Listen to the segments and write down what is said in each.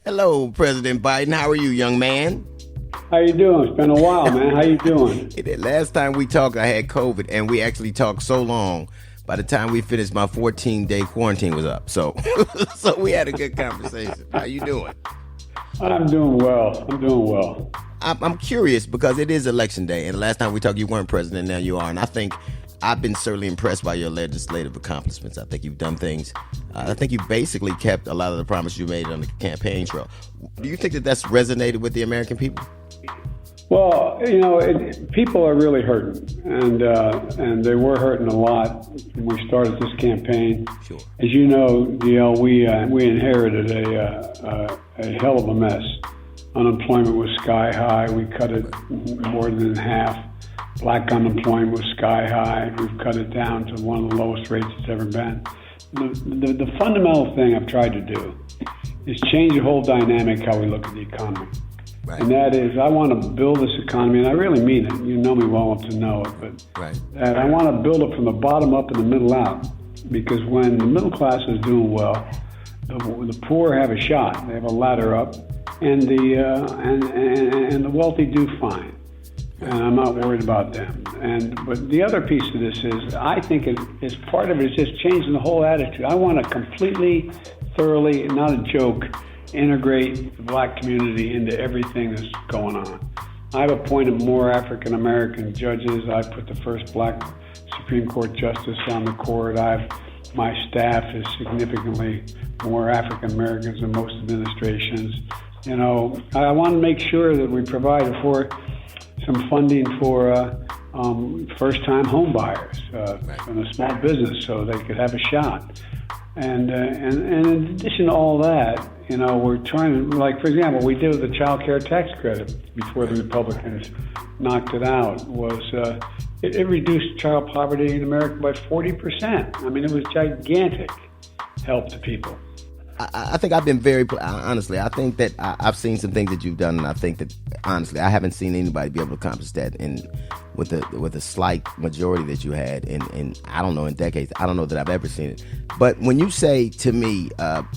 Hello, President Biden. How are you, young man? How you doing? It's been a while, man. How you doing? Last time we talked, I had COVID, and we actually talked so long. By the time we finished, my 14-day quarantine was up. So we had a good conversation. How you doing? I'm doing well. I'm curious because it is election day, and the last time we talked, you weren't president. Now you are, and I think I've been certainly impressed by your legislative accomplishments. I think you've done things. I think you basically kept a lot of the promises you made on the campaign trail. Do you think that that's resonated with the American people? Well, people are really hurting, and they were hurting a lot when we started this campaign. Sure. As you know, DL, we inherited a hell of a mess. Unemployment was sky high. We cut it more than half. Black unemployment was sky high. We've cut it down to one of the lowest rates it's ever been. The fundamental thing I've tried to do is change the whole dynamic how we look at the economy. Right. And that is, I want to build this economy, and I really mean it. You know me well enough to know it, but right. And I want to build it from the bottom up and the middle out. Because when the middle class is doing well, the poor have a shot. They have a ladder up, and the wealthy do fine. And I'm not worried about them. But the other piece of this is, I think is part of it is just changing the whole attitude. I want to completely, thoroughly, not a joke, integrate the black community into everything that's going on. I've appointed more African American judges. I put the first black Supreme Court justice on the court. My staff is significantly more African Americans than most administrations. I want to make sure that we provide for some funding for first-time home buyers and a small business so they could have a shot. And in addition to all that, we're trying to, like, for example, we did the child care tax credit before the Republicans knocked it out, it reduced child poverty in America by 40%. I mean, it was gigantic help to people. I think I've been very, honestly, I think that I've seen some things that you've done, and I think that, honestly, I haven't seen anybody be able to accomplish that with a slight majority that you had in I don't know, in decades. I don't know that I've ever seen it. But when you say to me,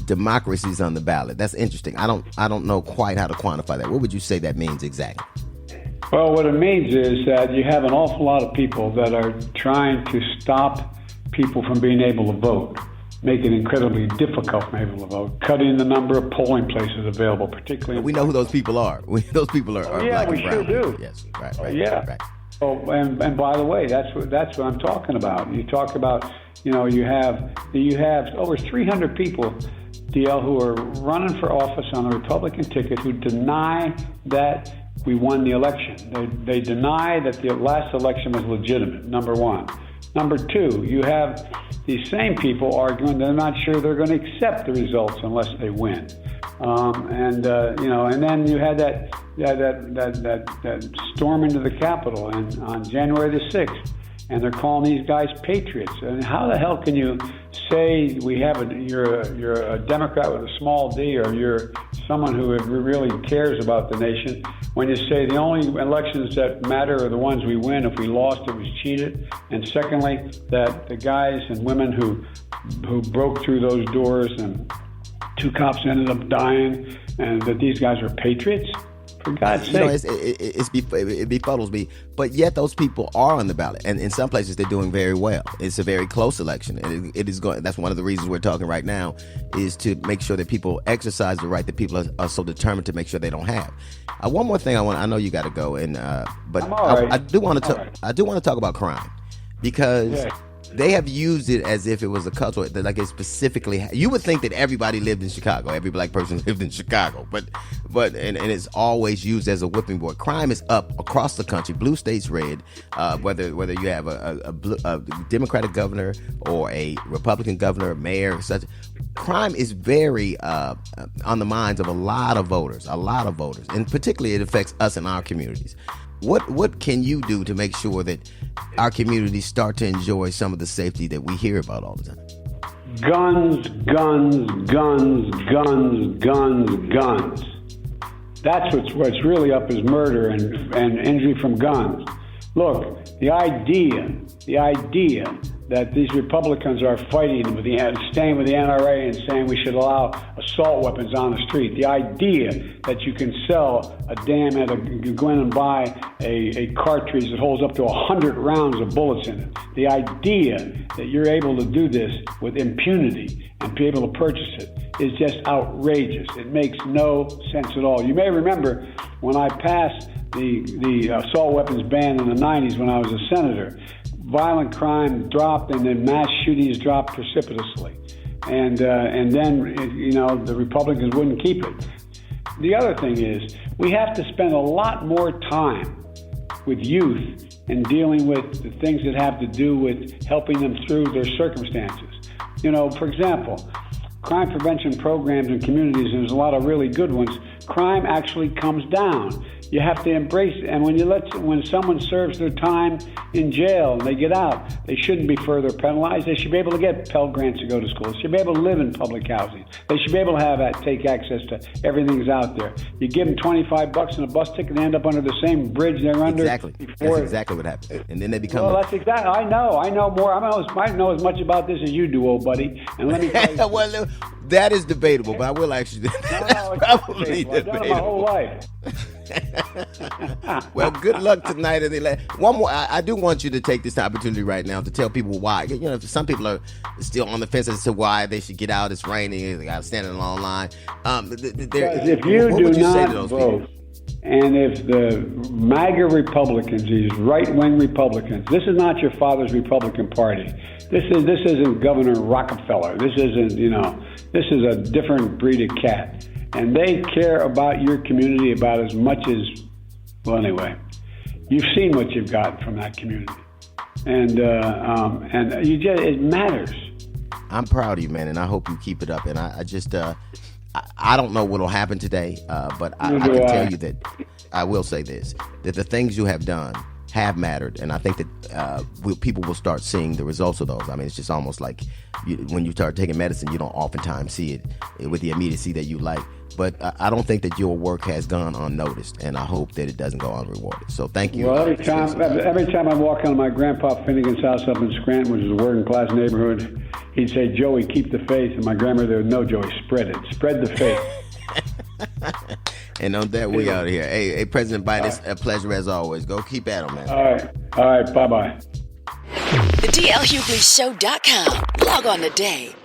democracy's on the ballot, that's interesting. I don't know quite how to quantify that. What would you say that means exactly? Well, what it means is that you have an awful lot of people that are trying to stop people from being able to vote, make it incredibly difficult for people to vote, cutting the number of polling places available, particularly. We know who those people are. Those people are black and brown. Yeah, we sure do. Yes, right. Yeah. Right. Oh, and by the way, that's what I'm talking about. You talk about, you have over 300 people, DL, who are running for office on the Republican ticket who deny that we won the election. They deny that the last election was legitimate, number one. Number two, you have these same people arguing they're not sure they're going to accept the results unless they win. And then you had that storm into the Capitol on January the 6th, and they're calling these guys patriots. And how the hell can you say you're a Democrat with a small d, or you're someone who really cares about the nation, when you say the only elections that matter are the ones we win? If we lost, it was cheated. And secondly, that the guys and women who broke through those doors and 2 cops ended up dying, and that these guys are patriots? For God's sake. It befuddles me. But yet those people are on the ballot. And in some places, they're doing very well. It's a very close election. And it is going. That's one of the reasons we're talking right now, is to make sure that people exercise the right that people are so determined to make sure they don't have. One more thing I know you got to go. But I do want to talk about crime, because they have used it as if it was a cultural, like it specifically. You would think that everybody lived in Chicago, every black person lived in Chicago, but it's always used as a whipping boy. Crime is up across the country. Blue states red. Whether you have a Democratic governor or a Republican governor, mayor, such. Crime is very on the minds of a lot of voters, and particularly it affects us in our communities. What can you do to make sure that our communities start to enjoy some of the safety that we hear about all the time? Guns, guns, guns, guns, guns, guns. That's what's really up is murder and injury from guns. Look, the idea that these Republicans are fighting staying with the NRA and saying we should allow assault weapons on the street. The idea that you can sell go in and buy a cartridge that holds up to 100 rounds of bullets in it. The idea that you're able to do this with impunity and be able to purchase it is just outrageous. It makes no sense at all. You may remember when I passed the assault weapons ban in the 90s when I was a senator, violent crime dropped and then mass shootings dropped precipitously. And then, the Republicans wouldn't keep it. The other thing is we have to spend a lot more time with youth and dealing with the things that have to do with helping them through their circumstances. For example, crime prevention programs in communities, and there's a lot of really good ones, crime actually comes down. You have to embrace it. And when someone serves their time in jail and they get out, they shouldn't be further penalized. They should be able to get Pell Grants to go to school. They should be able to live in public housing. They should be able to take access to everything that's out there. You give them $25 and a bus ticket, they end up under the same bridge they're under. Exactly. That's exactly what happens. And then they become. Well, that's exactly. I know more. I know as much about this as you do, old buddy. And let me tell you. Well, that is debatable, but I will actually. That's probably debatable. I've done it my whole life. Well, good luck tonight. One more. I do want you to take this opportunity right now to tell people why. Some people are still on the fence as to why they should get out. It's raining. They got to stand in a long line. If you do not vote, and if the MAGA Republicans, these right-wing Republicans, this is not your father's Republican Party. This isn't Governor Rockefeller. This isn't. This is a different breed of cat. And they care about your community about as much as, well, anyway, you've seen what you've gotten from that community. And it matters. I'm proud of you, man, and I hope you keep it up. And I don't know what'll happen today, but I can tell you that I will say this, that the things you have done have mattered, and I think that people will start seeing the results of those. I mean, it's just almost like when you start taking medicine, you don't oftentimes see it with the immediacy that you like. But I don't think that your work has gone unnoticed, and I hope that it doesn't go unrewarded. So thank you. Well, every time I walk into my Grandpa Finnegan's house up in Scranton, which is a working-class neighborhood, he'd say, "Joey, keep the faith." And my grandmother would, "No, Joey, spread it. Spread the faith." And on that, we out of here. Hey, President Biden, it's a pleasure as always. Go keep at him, man. All right. Bye-bye. The DLHughleyshow.com. Log on today.